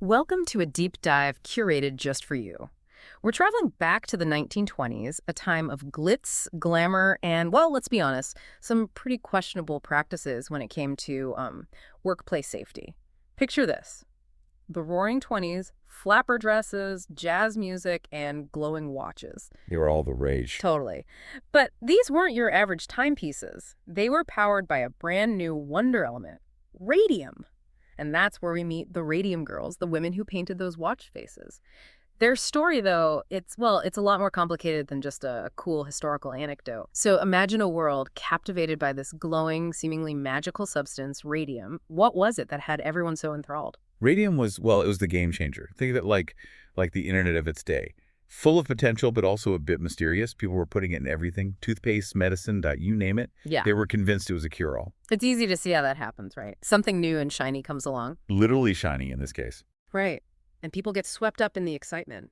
Welcome to a deep dive curated just for you. We're traveling back to the 1920s, a time of glitz, glamour, and, well, let's be honest, some pretty questionable practices when it came to workplace safety. Picture this. The roaring 20s, flapper dresses, jazz music, and glowing watches. They were all the rage. Totally. But these weren't your average timepieces. They were powered by a brand new wonder element, radium. And that's where we meet the Radium Girls, the women who painted those watch faces. Their story, though, it's a lot more complicated than just a cool historical anecdote. So imagine a world captivated by this glowing, seemingly magical substance, radium. What was it that had everyone so enthralled? Radium was, well, it was the game changer. Think of it like the internet of its day. Full of potential, but also a bit mysterious. People were putting it in everything. Toothpaste, medicine, you name it. Yeah. They were convinced it was a cure-all. It's easy to see how that happens, right? Something new and shiny comes along. Literally shiny in this case. Right. And people get swept up in the excitement.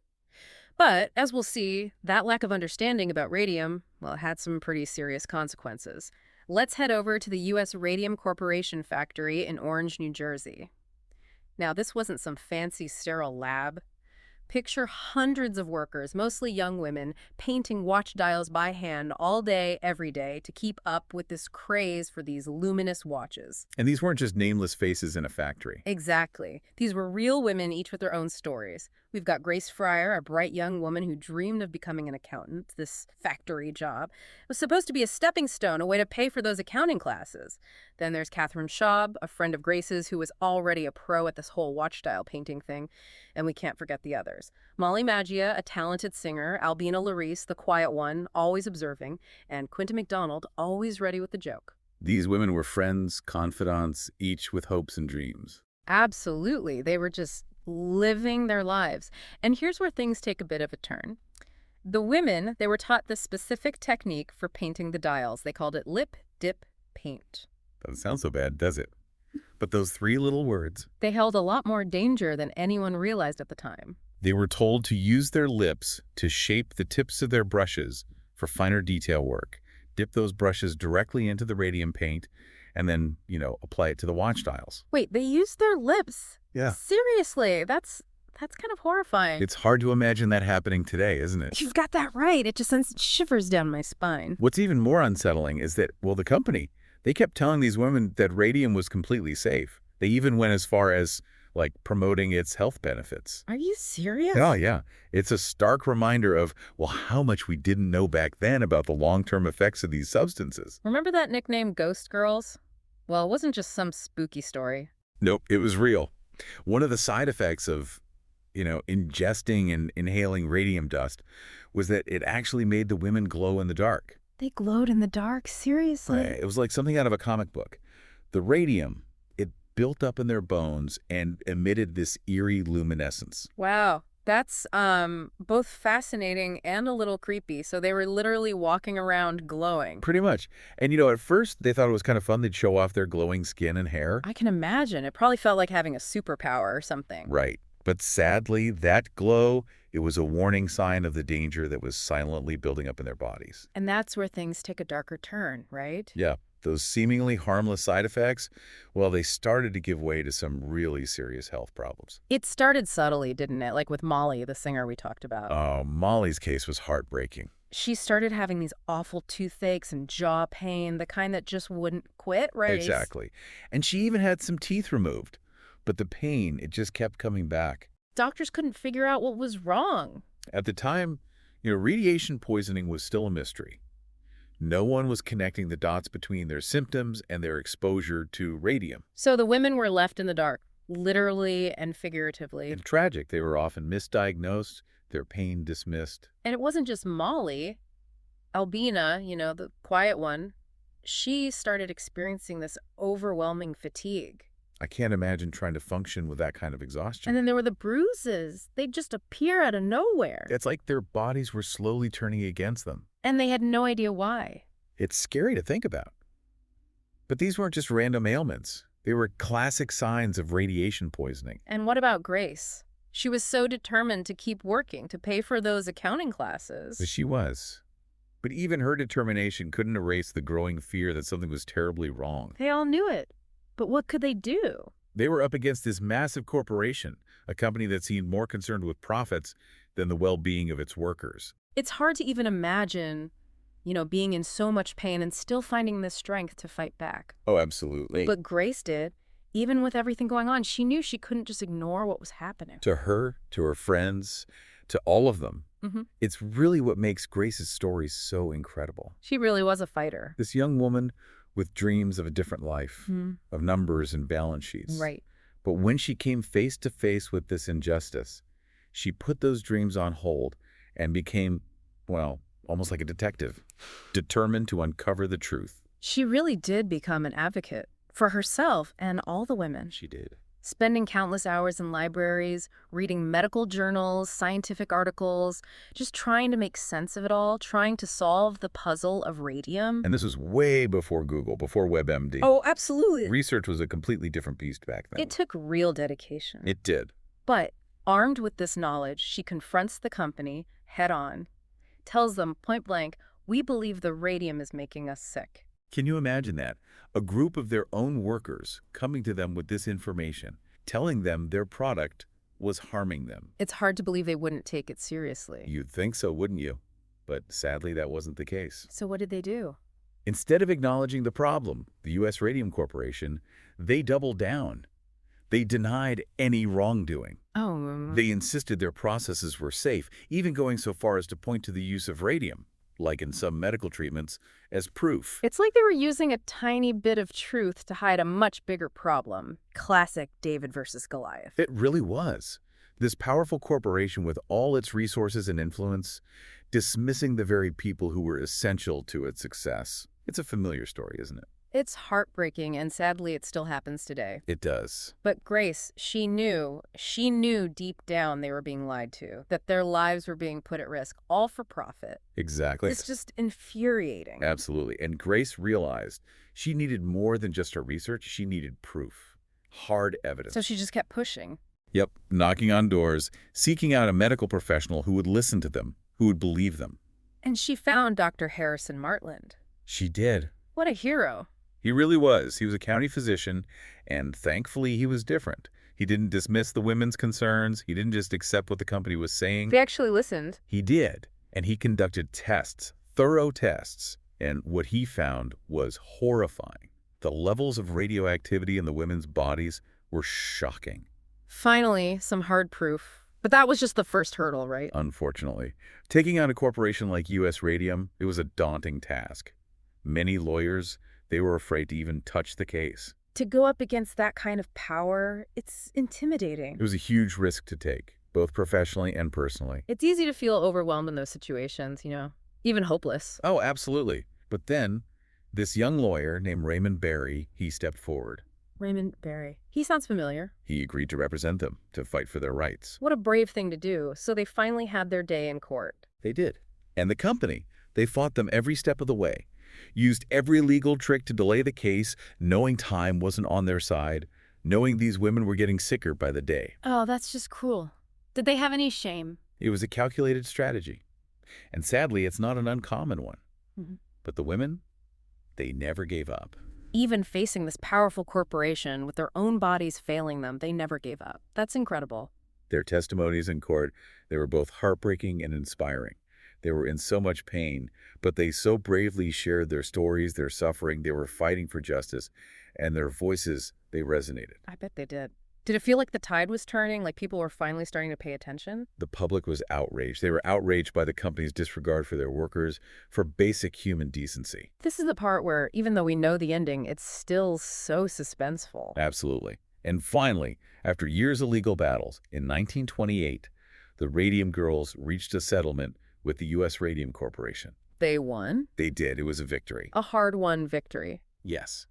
But, as we'll see, that lack of understanding about radium, well, it had some pretty serious consequences. Let's head over to the U.S. Radium Corporation factory in Orange, New Jersey. Now, this wasn't some fancy sterile lab. Picture hundreds of workers, mostly young women, painting watch dials by hand all day, every day, to keep up with this craze for these luminous watches. And these weren't just nameless faces in a factory. Exactly. These were real women, each with their own stories. We've got Grace Fryer, a bright young woman who dreamed of becoming an accountant. This factory job was supposed to be a stepping stone, a way to pay for those accounting classes. Then there's Katherine Schaub, a friend of Grace's who was already a pro at this whole watch dial painting thing. And we can't forget the others. Mollie Maggia, a talented singer, Albina Larice, the quiet one, always observing, and Quinta McDonald, always ready with the joke. These women were friends, confidants, each with hopes and dreams. Absolutely. They were just living their lives. And here's where things take a bit of a turn. The women, they were taught this specific technique for painting the dials. They called it lip, dip, paint. Doesn't sound so bad, does it? But those three little words. They held a lot more danger than anyone realized at the time. They were told to use their lips to shape the tips of their brushes for finer detail work. Dip those brushes directly into the radium paint and then, apply it to the watch dials. Wait, they used their lips? Yeah. Seriously, that's kind of horrifying. It's hard to imagine that happening today, isn't it? You've got that right. It just sends shivers down my spine. What's even more unsettling is that, the company, they kept telling these women that radium was completely safe. They even went as far as, promoting its health benefits. Are you serious? Oh, yeah. It's a stark reminder of, how much we didn't know back then about the long-term effects of these substances. Remember that nickname Ghost Girls? Well, it wasn't just some spooky story. Nope, it was real. One of the side effects of, ingesting and inhaling radium dust was that it actually made the women glow in the dark. They glowed in the dark? Seriously? Right. It was like something out of a comic book. The radium, it built up in their bones and emitted this eerie luminescence. Wow. That's both fascinating and a little creepy. So they were literally walking around glowing. Pretty much. And, at first they thought it was kind of fun. They'd show off their glowing skin and hair. I can imagine. It probably felt like having a superpower or something. Right. But sadly, that glow, it was a warning sign of the danger that was silently building up in their bodies. And that's where things take a darker turn, right? Yeah. Those seemingly harmless side effects, they started to give way to some really serious health problems. It started subtly, didn't it? Like with Mollie, the singer we talked about. Oh, Mollie's case was heartbreaking. She started having these awful toothaches and jaw pain, the kind that just wouldn't quit, right? Exactly. And she even had some teeth removed. But the pain, it just kept coming back. Doctors couldn't figure out what was wrong. At the time, radiation poisoning was still a mystery. No one was connecting the dots between their symptoms and their exposure to radium. So the women were left in the dark, literally and figuratively. And tragic. They were often misdiagnosed, their pain dismissed. And it wasn't just Mollie. Albina, the quiet one, she started experiencing this overwhelming fatigue. I can't imagine trying to function with that kind of exhaustion. And then there were the bruises. They'd just appear out of nowhere. It's like their bodies were slowly turning against them. And they had no idea why. It's scary to think about. But these weren't just random ailments. They were classic signs of radiation poisoning. And what about Grace? She was so determined to keep working, to pay for those accounting classes. But she was. But even her determination couldn't erase the growing fear that something was terribly wrong. They all knew it. But what could they do? They were up against this massive corporation, a company that seemed more concerned with profits than the well-being of its workers. It's hard to even imagine, being in so much pain and still finding the strength to fight back. Oh, absolutely. But Grace did. Even with everything going on, she knew she couldn't just ignore what was happening. To her, to her friends, to all of them, Hmm. it's really what makes Grace's story so incredible. She really was a fighter. This young woman with dreams of a different life, Mhm. of numbers and balance sheets. Right. But when she came face to face with this injustice, she put those dreams on hold and became, well, almost like a detective, determined to uncover the truth. She really did become an advocate for herself and all the women. She did. Spending countless hours in libraries, reading medical journals, scientific articles, just trying to make sense of it all, trying to solve the puzzle of radium. And this was way before Google, before WebMD. Oh, absolutely. Research was a completely different beast back then. It took real dedication. It did. But armed with this knowledge, she confronts the company head on, tells them point blank, "We believe the radium is making us sick." Can you imagine that? A group of their own workers coming to them with this information, telling them their product was harming them. It's hard to believe they wouldn't take it seriously. You'd think so, wouldn't you? But sadly, that wasn't the case. So what did they do? Instead of acknowledging the problem, the U.S. Radium Corporation, they doubled down. They denied any wrongdoing. Oh, They insisted their processes were safe, even going so far as to point to the use of radium, like in some medical treatments, as proof. it's like they were using a tiny bit of truth to hide a much bigger problem. Classic David versus Goliath. It really was. This powerful corporation with all its resources and influence, dismissing the very people who were essential to its success. It's a familiar story, isn't it? It's heartbreaking, and sadly it still happens today. It does. But Grace, she knew deep down they were being lied to, that their lives were being put at risk, all for profit. Exactly. It's just infuriating. Absolutely. And Grace realized she needed more than just her research. She needed proof. Hard evidence. So she just kept pushing. Yep. Knocking on doors, seeking out a medical professional who would listen to them, who would believe them. And she found Dr. Harrison Martland. She did. What a hero. He really was. He was a county physician, and thankfully he was different. He didn't dismiss the women's concerns. He didn't just accept what the company was saying. They actually listened. He did, and he conducted tests, thorough tests, and what he found was horrifying. The levels of radioactivity in the women's bodies were shocking. Finally, some hard proof. But that was just the first hurdle, right? Unfortunately, taking on a corporation like U.S. Radium, it was a daunting task. Many lawyers, they were afraid to even touch the case. To go up against that kind of power, it's intimidating. It was a huge risk to take, both professionally and personally. It's easy to feel overwhelmed in those situations, even hopeless. Oh, absolutely. But then, this young lawyer named Raymond Barry, he stepped forward. Raymond Barry. He sounds familiar. He agreed to represent them, to fight for their rights. What a brave thing to do. So they finally had their day in court. They did. And the company, they fought them every step of the way. Used every legal trick to delay the case, knowing time wasn't on their side, knowing these women were getting sicker by the day. Oh, that's just cruel. Did they have any shame? It was a calculated strategy. And sadly, it's not an uncommon one. Mhm. But the women, they never gave up. Even facing this powerful corporation with their own bodies failing them, they never gave up. That's incredible. Their testimonies in court, they were both heartbreaking and inspiring. They were in so much pain, but they so bravely shared their stories, their suffering. They were fighting for justice, and their voices, they resonated. I bet they did. Did it feel like the tide was turning, like people were finally starting to pay attention? The public was outraged. They were outraged by the company's disregard for their workers, for basic human decency. This is the part where, even though we know the ending, it's still so suspenseful. Absolutely. And finally, after years of legal battles, in 1928, the Radium Girls reached a settlement with the U.S. Radium Corporation. They won? They did. It was a victory. A hard-won victory. Yes.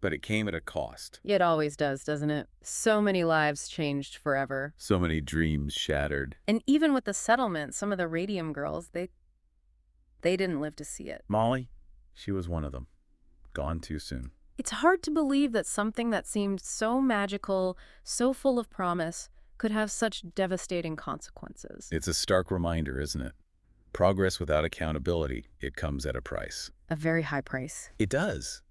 But it came at a cost. It always does, doesn't it? So many lives changed forever. So many dreams shattered. And even with the settlement, some of the Radium Girls, they didn't live to see it. Mollie, she was one of them. Gone too soon. It's hard to believe that something that seemed so magical, so full of promise, could have such devastating consequences. It's a stark reminder, isn't it? Progress without accountability, it comes at a price. A very high price. It does.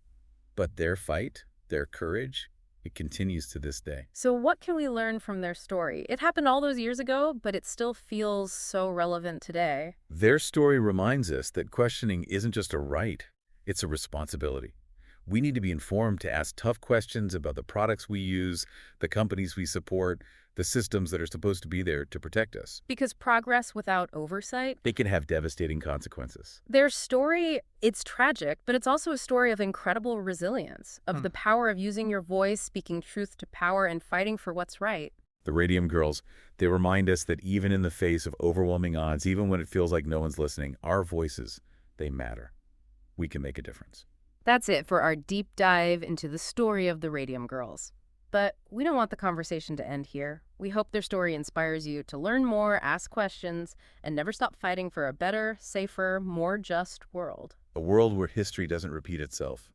But their fight, their courage, It continues to this day. So what can we learn from their story? It happened all those years ago, but it still feels so relevant today. Their story reminds us that questioning isn't just a right, it's a responsibility. We need to be informed to ask tough questions about the products we use, the companies we support, the systems that are supposed to be there to protect us. Because progress without oversight, They can have devastating consequences. their story, it's tragic, but it's also a story of incredible resilience, of the power of using your voice, speaking truth to power, and fighting for what's right. The Radium Girls, they remind us that even in the face of overwhelming odds, even when it feels like no one's listening, our voices, they matter. We can make a difference. That's it for our deep dive into the story of the Radium Girls. But we don't want the conversation to end here. We hope their story inspires you to learn more, ask questions, and never stop fighting for a better, safer, more just world. A world where history doesn't repeat itself.